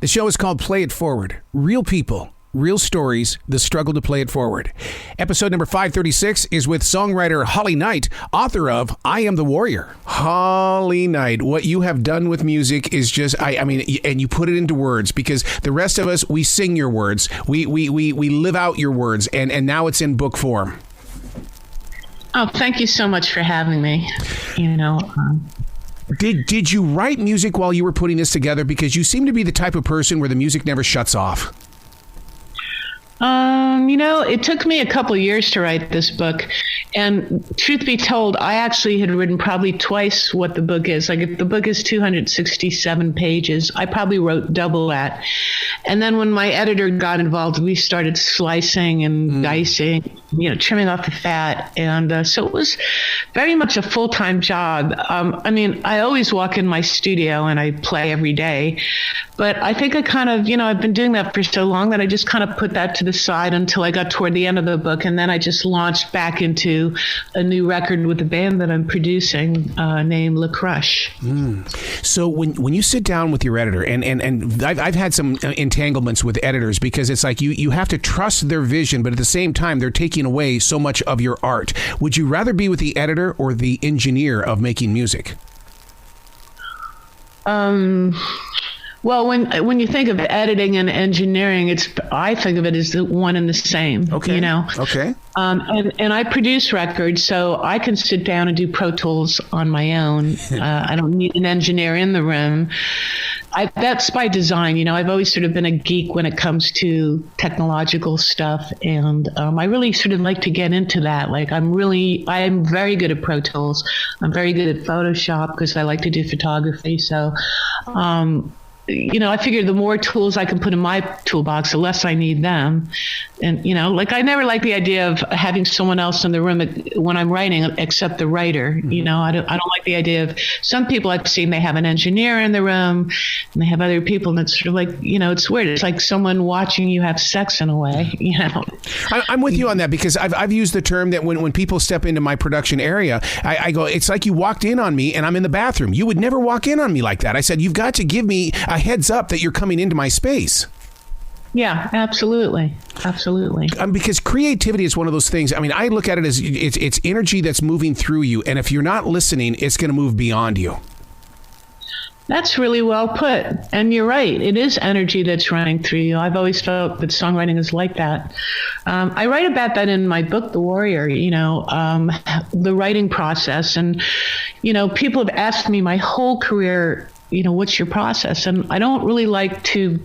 The show is called Play It Forward. Real people, real stories, the struggle to play it forward. Episode number 536 is with songwriter Holly Knight, author of I Am the Warrior. Holly Knight, what you have done with music is just, I mean, and you put it into words, because the rest of us, we sing your words. We live out your words, and now it's in book form. Oh, thank you so much for having me. Did you write music while you were putting this together? Because you seem to be the type of person where the music never shuts off. It took me a couple of years to write this book. And truth be told, I actually had written probably twice what the book is. Like, if the book is 267 pages, I probably wrote double that. And then when my editor got involved, we started slicing and dicing, trimming off the fat. And so it was very much a full-time job. I always walk in my studio and I play every day. But I think I kind of, I've been doing that for so long that I just kind of put that to the side until I got toward the end of the book. And then I just launched back into a new record with the band that I'm producing named Le Crush. So when you sit down with your editor, and I've had some entanglements with editors, because it's like you have to trust their vision, but at the same time, they're taking away so much of your art. Would you rather be with the editor or the engineer of making music? Well, when you think of editing and engineering, I think of it as the one and the same. Okay. Okay. And I produce records, so I can sit down and do Pro Tools on my own. I don't need an engineer in the room. That's by design. I've always sort of been a geek when it comes to technological stuff, and I really sort of like to get into that. Like, I'm very good at Pro Tools. I'm very good at Photoshop because I like to do photography. So, I figure the more tools I can put in my toolbox, the less I need them. And, I never like the idea of having someone else in the room when I'm writing except the writer. I don't like the idea of, some people I've seen, they have an engineer in the room and they have other people, and it's sort of like, it's weird. It's like someone watching you have sex in a way, I'm with you on that, because I've used the term that when people step into my production area, I go, it's like you walked in on me and I'm in the bathroom. You would never walk in on me like that. I said, you've got to give me a heads up that you're coming into my space. Yeah, absolutely. Absolutely. Because creativity is one of those things. I look at it as it's energy that's moving through you. And if you're not listening, it's going to move beyond you. That's really well put. And you're right. It is energy that's running through you. I've always felt that songwriting is like that. I write about that in my book, The Warrior, the writing process. And, people have asked me my whole career, what's your process? And I don't really like to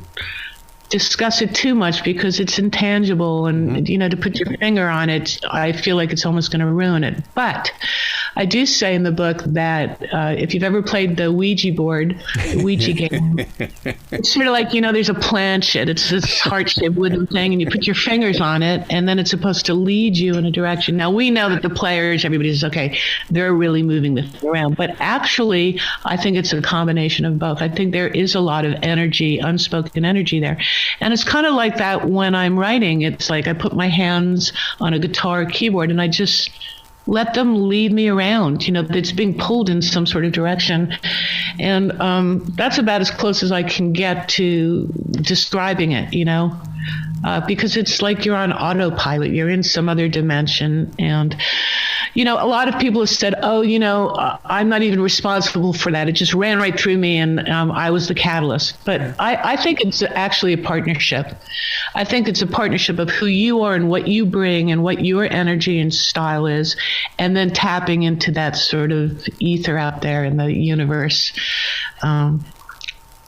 discuss it too much because it's intangible, and to put your finger on it, I feel like it's almost going to ruin it. But I do say in the book that if you've ever played the Ouija board, the Ouija game, it's sort of like, there's a planchette. It's this heart-shaped wooden thing, and you put your fingers on it, and then it's supposed to lead you in a direction. Now, we know that the players, everybody says, okay, they're really moving this around. But actually, I think it's a combination of both. I think there is a lot of energy, unspoken energy there. And it's kind of like that when I'm writing. It's like I put my hands on a guitar or keyboard and I just let them lead me around. It's being pulled in some sort of direction. And that's about as close as I can get to describing it, because it's like you're on autopilot. You're in some other dimension. And, a lot of people have said, I'm not even responsible for that. It just ran right through me, and I was the catalyst. But I think it's actually a partnership. I think it's a partnership of who you are and what you bring and what your energy and style is, and then tapping into that sort of ether out there in the universe.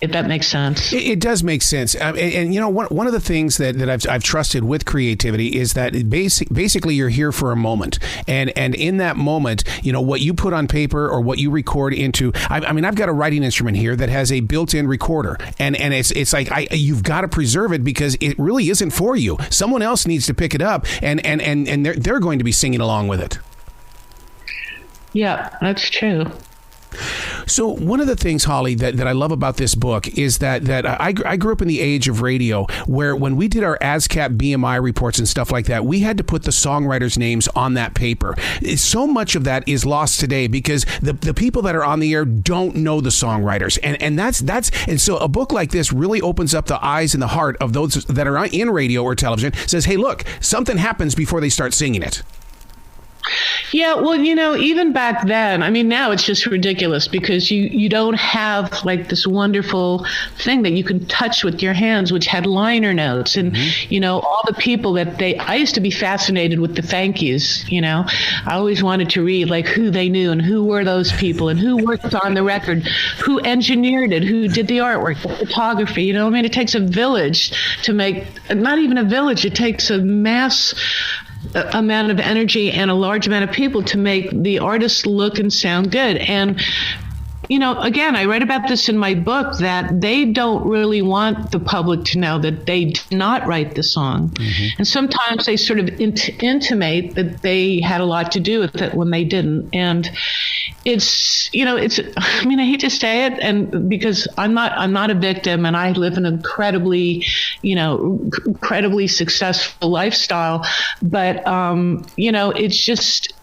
If that makes sense. It does make sense. And one of the things that I've trusted with creativity is that basically you're here for a moment. And in that moment, what you put on paper or what you record into, I've got a writing instrument here that has a built-in recorder. And it's like you've got to preserve it because it really isn't for you. Someone else needs to pick it up and they're going to be singing along with it. Yeah, that's true. So one of the things, Holly, that I love about this book is that I grew up in the age of radio where when we did our ASCAP BMI reports and stuff like that, we had to put the songwriters' names on that paper. So much of that is lost today because the people that are on the air don't know the songwriters. And so a book like this really opens up the eyes and the heart of those that are in radio or television, says, hey, look, something happens before they start singing it. Yeah, well, even back then, I mean, now it's just ridiculous because you don't have like this wonderful thing that you can touch with your hands, which had liner notes and, all the people that I used to be fascinated with the thank yous, I always wanted to read like who they knew and who were those people and who worked on the record, who engineered it, who did the artwork, the photography, I mean, it takes a village to make, not even a village, it takes a mass amount of energy and a large amount of people to make the artist look and sound good. And again, I write about this in my book that they don't really want the public to know that they did not write the song. Mm-hmm. And sometimes they sort of intimate that they had a lot to do with it when they didn't. And it's, I mean, I hate to say it, and because I'm not a victim and I live an incredibly successful lifestyle, but, it's just,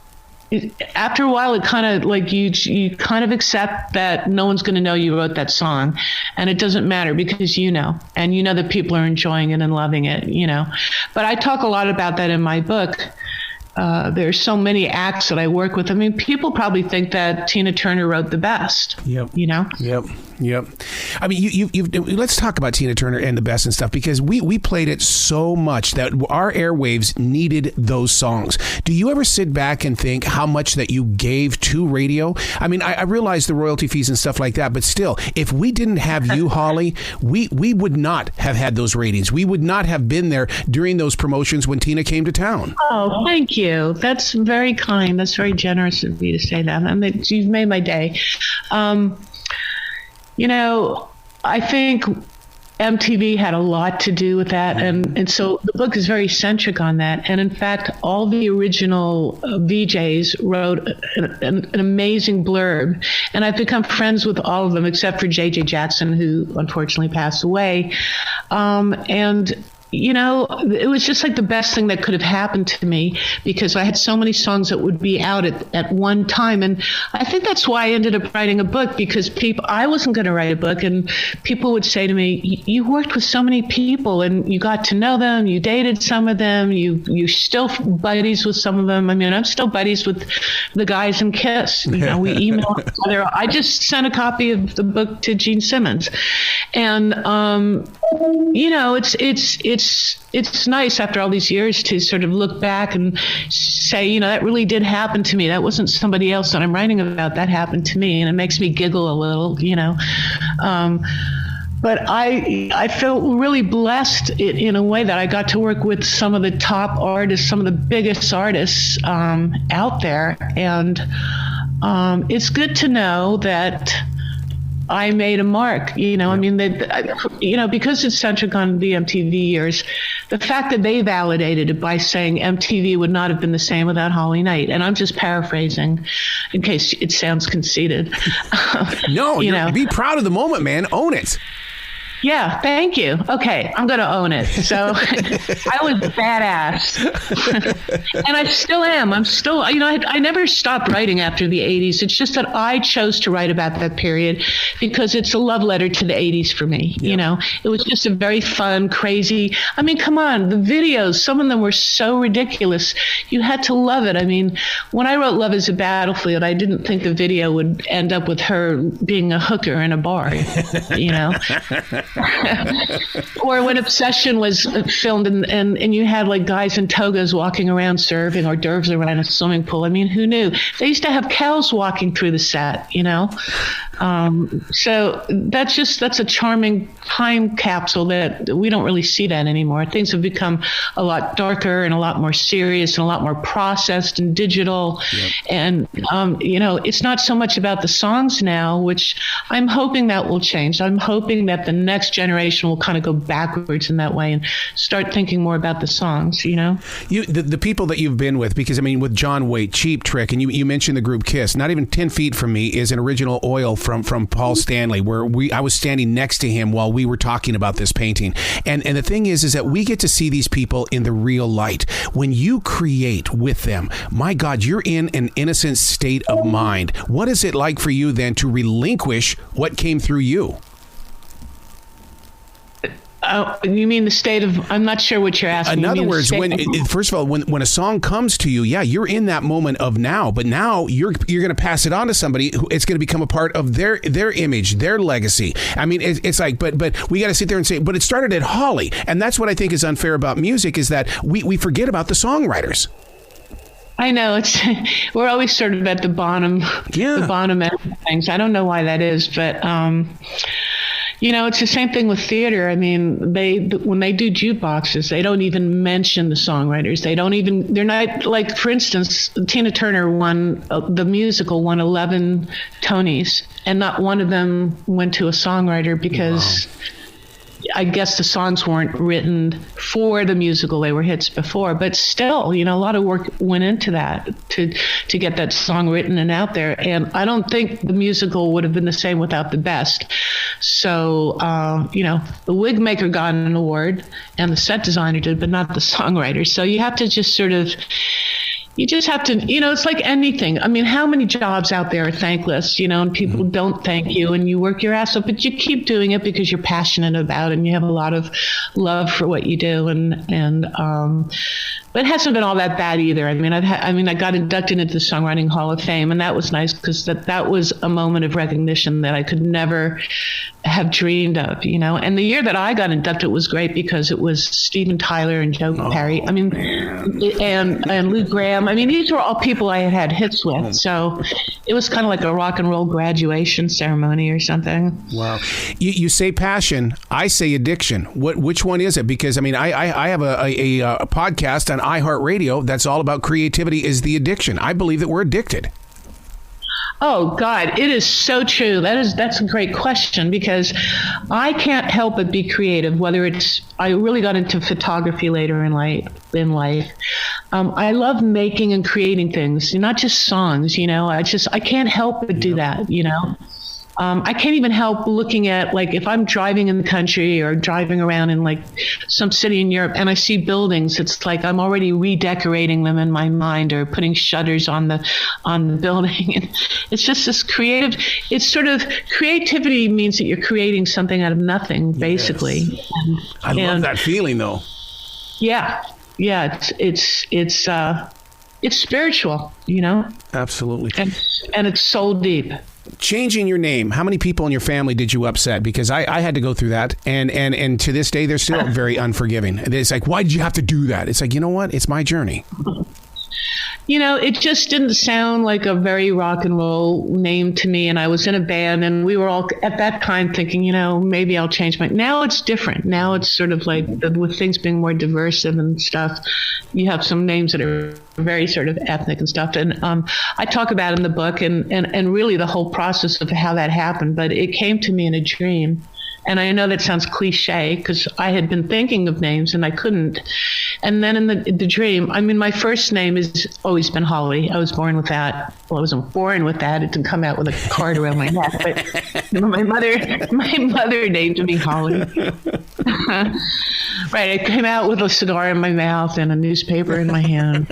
after a while, it kind of like you kind of accept that no one's going to know you wrote that song, and it doesn't matter because and that people are enjoying it and loving it, But I talk a lot about that in my book. There's so many acts that I work with. I mean, people probably think that Tina Turner wrote the best. Yep. Yep. I mean, you've let's talk about Tina Turner and the best and stuff, because we played it so much that our airwaves needed those songs. Do you ever sit back and think how much that you gave to radio? I mean, I realize the royalty fees and stuff like that, but still, if we didn't have you, Holly, we would not have had those ratings. We would not have been there during those promotions when Tina came to town. Oh, thank you. That's very kind. That's very generous of you to say that. I mean, you've made my day. I think MTV had a lot to do with that. And so the book is very centric on that. And in fact, all the original VJs wrote an amazing blurb. And I've become friends with all of them, except for J.J. Jackson, who unfortunately passed away. It was just like the best thing that could have happened to me, because I had so many songs that would be out at one time. And I think that's why I ended up writing a book, because I wasn't going to write a book, and people would say to me, you worked with so many people and you got to know them, you dated some of them, you're still buddies with some of them. I mean, I'm still buddies with the guys in Kiss. We email each other. I just sent a copy of the book to Gene Simmons. And, it's nice after all these years to sort of look back and say, that really did happen to me. That wasn't somebody else that I'm writing about. That happened to me, and it makes me giggle a little, But I feel really blessed in a way that I got to work with some of the top artists, some of the biggest artists out there. And it's good to know that I made a mark, I mean, because it's centric on the MTV years, the fact that they validated it by saying MTV would not have been the same without Holly Knight. And I'm just paraphrasing in case it sounds conceited. No, be proud of the moment, man. Own it. Yeah, thank you. Okay, I'm going to own it. So I was badass. And I still am. I'm still, I never stopped writing after the 80s. It's just that I chose to write about that period because it's a love letter to the 80s for me. Yeah. It was just a very fun, crazy, I mean, come on, the videos, some of them were so ridiculous. You had to love it. I mean, when I wrote Love is a Battlefield, I didn't think the video would end up with her being a hooker in a bar, Or when Obsession was filmed and you had like guys in togas walking around serving hors d'oeuvres around a swimming pool. I mean, who knew? They used to have cows walking through the set, So that's a charming time capsule that we don't really see that anymore. Things have become a lot darker and a lot more serious and a lot more processed and digital. Yep. And, it's not so much about the songs now, which I'm hoping that will change. I'm hoping that the next generation will kind of go backwards in that way and start thinking more about the songs, The people that you've been with, because, I mean, with John Waite, Cheap Trick, and you mentioned the group Kiss, Not Even 10 Feet From Me is an original oil from from Paul Stanley, where I was standing next to him while we were talking about this painting. And the thing is that we get to see these people in the real light. When you create with them, my God, you're in an innocent state of mind. What is it like for you then to relinquish what came through you? You mean the state of? I'm not sure what you're asking. In other words, first of all, when a song comes to you, yeah, you're in that moment of now, but now you're going to pass it on to somebody who it's going to become a part of their image, their legacy. I mean, it's like, but we got to sit there and say, but it started at Holly, and that's what I think is unfair about music is that we forget about the songwriters. I know we're always sort of at the bottom, the bottom end of things. I don't know why that is, but. It's the same thing with theater. I mean, when they do jukeboxes, they don't even mention the songwriters. They're not, like, for instance, Tina Turner the musical won 11 Tonys, and not one of them went to a songwriter because I guess the songs weren't written for the musical. They were hits before, but still, a lot of work went into that to get that song written and out there. And I don't think the musical would have been the same without the best. So, the wig maker got an award and the set designer did, but not the songwriter. So you have to just it's like anything. I mean, how many jobs out there are thankless, and people don't thank you and you work your ass off, but you keep doing it because you're passionate about it and you have a lot of love for what you do. But it hasn't been all that bad either. I mean, I got inducted into the Songwriting Hall of Fame, and that was nice because that was a moment of recognition that I could never have dreamed of, And the year that I got inducted was great because it was Steven Tyler and Joe Perry. I mean, and Lou Graham. I mean, these were all people I had hits with. So it was kind of like a rock and roll graduation ceremony or something. Wow. You say passion. I say addiction. Which one is it? Because, I mean, I have a podcast on iHeartRadio that's all about creativity is the addiction. I believe that we're addicted. Oh, God, it is so true. That's a great question because I can't help but be creative, whether I really got into photography later in life. I love making and creating things, not just songs, I can't help but do that, I can't even help looking at, like, if I'm driving in the country or driving around in, like, some city in Europe and I see buildings, it's like I'm already redecorating them in my mind or putting shutters on the building. And it's just this creativity means that you're creating something out of nothing, basically. Yes. I love that feeling, though. Yeah. Yeah. It's spiritual, Absolutely. And it's soul deep. Changing your name, how many people in your family did you upset? Because I had to go through that, and to this day, they're still very unforgiving. It's like, why did you have to do that? It's like, you know what? It's my journey. It just didn't sound like a very rock and roll name to me. And I was in a band and we were all at that time thinking, maybe I'll change now it's different. Now it's sort of like with things being more diverse and stuff, you have some names that are very sort of ethnic and stuff. And I talk about it in the book and really the whole process of how that happened. But it came to me in a dream. And I know that sounds cliche because I had been thinking of names and I couldn't. And then in the dream, I mean, my first name has always been Holly. I was born with that. Well, I wasn't born with that. It didn't come out with a card around my neck. But my mother named me Holly. Right. I came out with a cigar in my mouth and a newspaper in my hand.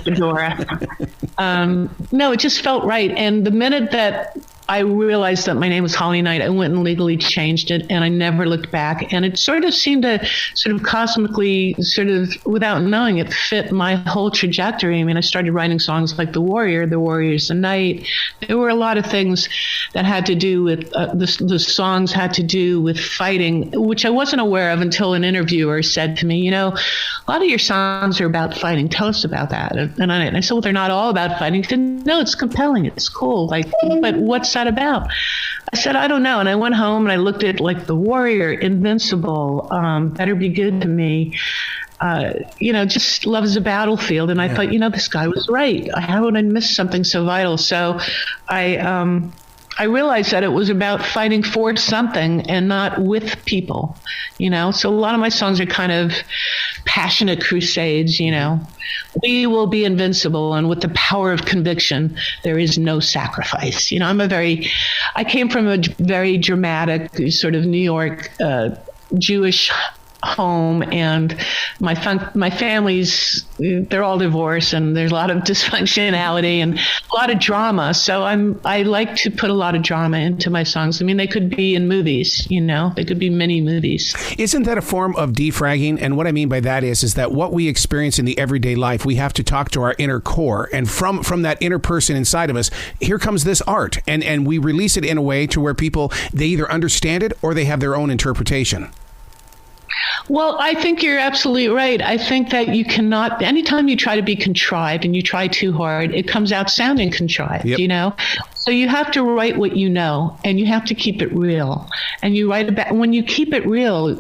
Fedora. No, it just felt right. And the minute that I realized that my name was Holly Knight, I went and legally changed it, and I never looked back. And it sort of seemed to sort of cosmically, sort of without knowing it, fit my whole trajectory. I mean, I started writing songs like The Warrior, The Warrior's the Night. There were a lot of things that had to do with, the songs had to do with fighting, which I wasn't aware of until an interviewer said to me, a lot of your songs are about fighting. Tell us about that. And I said, well, they're not all about fighting. He said, no, it's compelling. It's cool. But what's that about? I said, I don't know. And I went home and I looked at like The Warrior, Invincible, Better Be Good to Me, just Love is a Battlefield. And I thought, this guy was right. How would I miss something so vital? So I I realized that it was about fighting for something and not with people, So a lot of my songs are kind of passionate crusades, We will be invincible, and with the power of conviction, there is no sacrifice. I came from a very dramatic sort of New York Jewish home, and my family's, they're all divorced, and there's a lot of dysfunctionality and a lot of drama. So I like to put a lot of drama into my songs. I mean, they could be in movies, they could be mini movies. Isn't that a form of defragging? And what I mean by that is that what we experience in the everyday life, we have to talk to our inner core, and from that inner person inside of us, here comes this art, and we release it in a way to where people, they either understand it or they have their own interpretation. Well, I think you're absolutely right. I think that you cannot, anytime you try to be contrived and you try too hard, it comes out sounding contrived, So you have to write what you know, and you have to keep it real. And you write about, when you keep it real,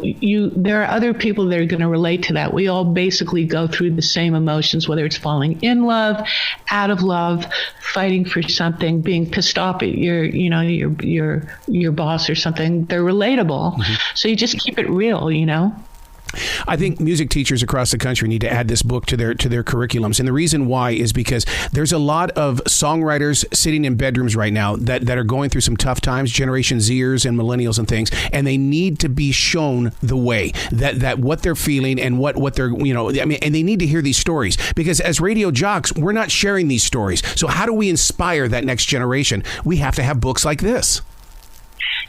there are other people that are going to relate to that. We all basically go through the same emotions, whether it's falling in love, out of love, fighting for something, being pissed off at your boss or something. They're relatable. Mm-hmm. So you just keep it real, I think music teachers across the country need to add this book to their curriculums. And the reason why is because there's a lot of songwriters sitting in bedrooms right now that are going through some tough times, Generation Zers and millennials and things, and they need to be shown the way that what they're feeling and what they're, and they need to hear these stories, because as radio jocks, we're not sharing these stories. So how do we inspire that next generation? We have to have books like this.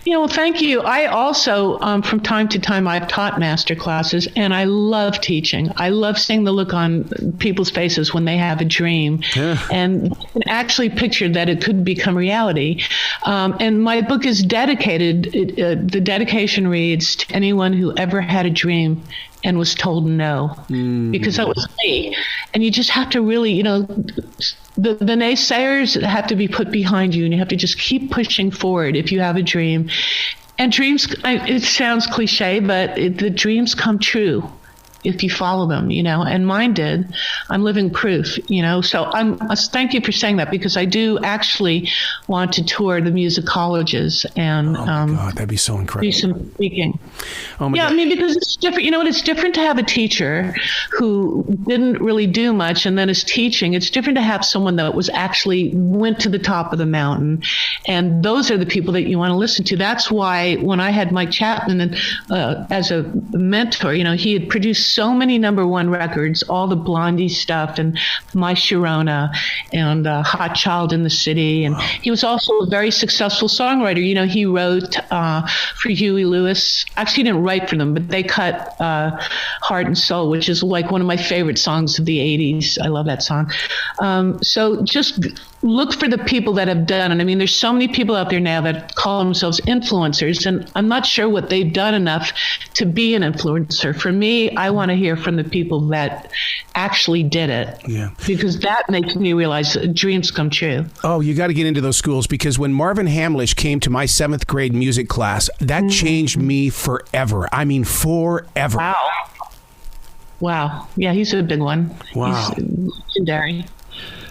Well, thank you. I also, from time to time, I've taught master classes, and I love teaching. I love seeing the look on people's faces when they have a dream, and actually picture that it could become reality. And my book is dedicated. The dedication reads, "To anyone who ever had a dream and was told no," because that was me. And you just have to really, the naysayers have to be put behind you, and you have to just keep pushing forward if you have a dream. And dreams, it sounds cliche, but the dreams come true if you follow them, and mine did. I'm living proof, so thank you for saying that, because I do actually want to tour the music colleges and God, that'd be so incredible. Do some speaking. Oh my God. I mean, because it's different. It's different to have a teacher who didn't really do much and then is teaching. It's different to have someone that went to the top of the mountain, and those are the people that you want to listen to. That's why when I had Mike Chapman as a mentor, he had produced so many #1 records, all the Blondie stuff and My Sharona and Hot Child in the City. And he was also a very successful songwriter. He wrote for Huey Lewis. Actually, he didn't write for them, but they cut Heart and Soul, which is like one of my favorite songs of the 80s. I love that song. So just look for the people that have done it. I mean, there's so many people out there now that call themselves influencers, and I'm not sure what they've done enough to be an influencer. For me, I want to hear from the people that actually did it, because that makes me realize that dreams come true. Oh, you got to get into those schools, because when Marvin Hamlish came to my 7th grade music class, that changed me forever. I mean, forever. Wow. Yeah, he's a big one. Wow. He's legendary.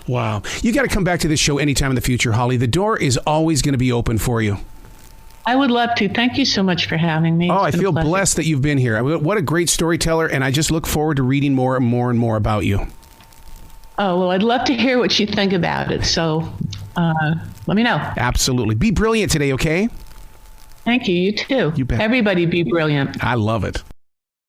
Wow. You got to come back to this show anytime in the future, Holly. The door is always going to be open for you. I would love to. Thank you so much for having me. I feel blessed that you've been here. I mean, what a great storyteller, and I just look forward to reading more and more and more about you. Oh, well, I'd love to hear what you think about it. So let me know. Absolutely. Be brilliant today, okay? Thank you. You too. You bet. Everybody be brilliant. I love it.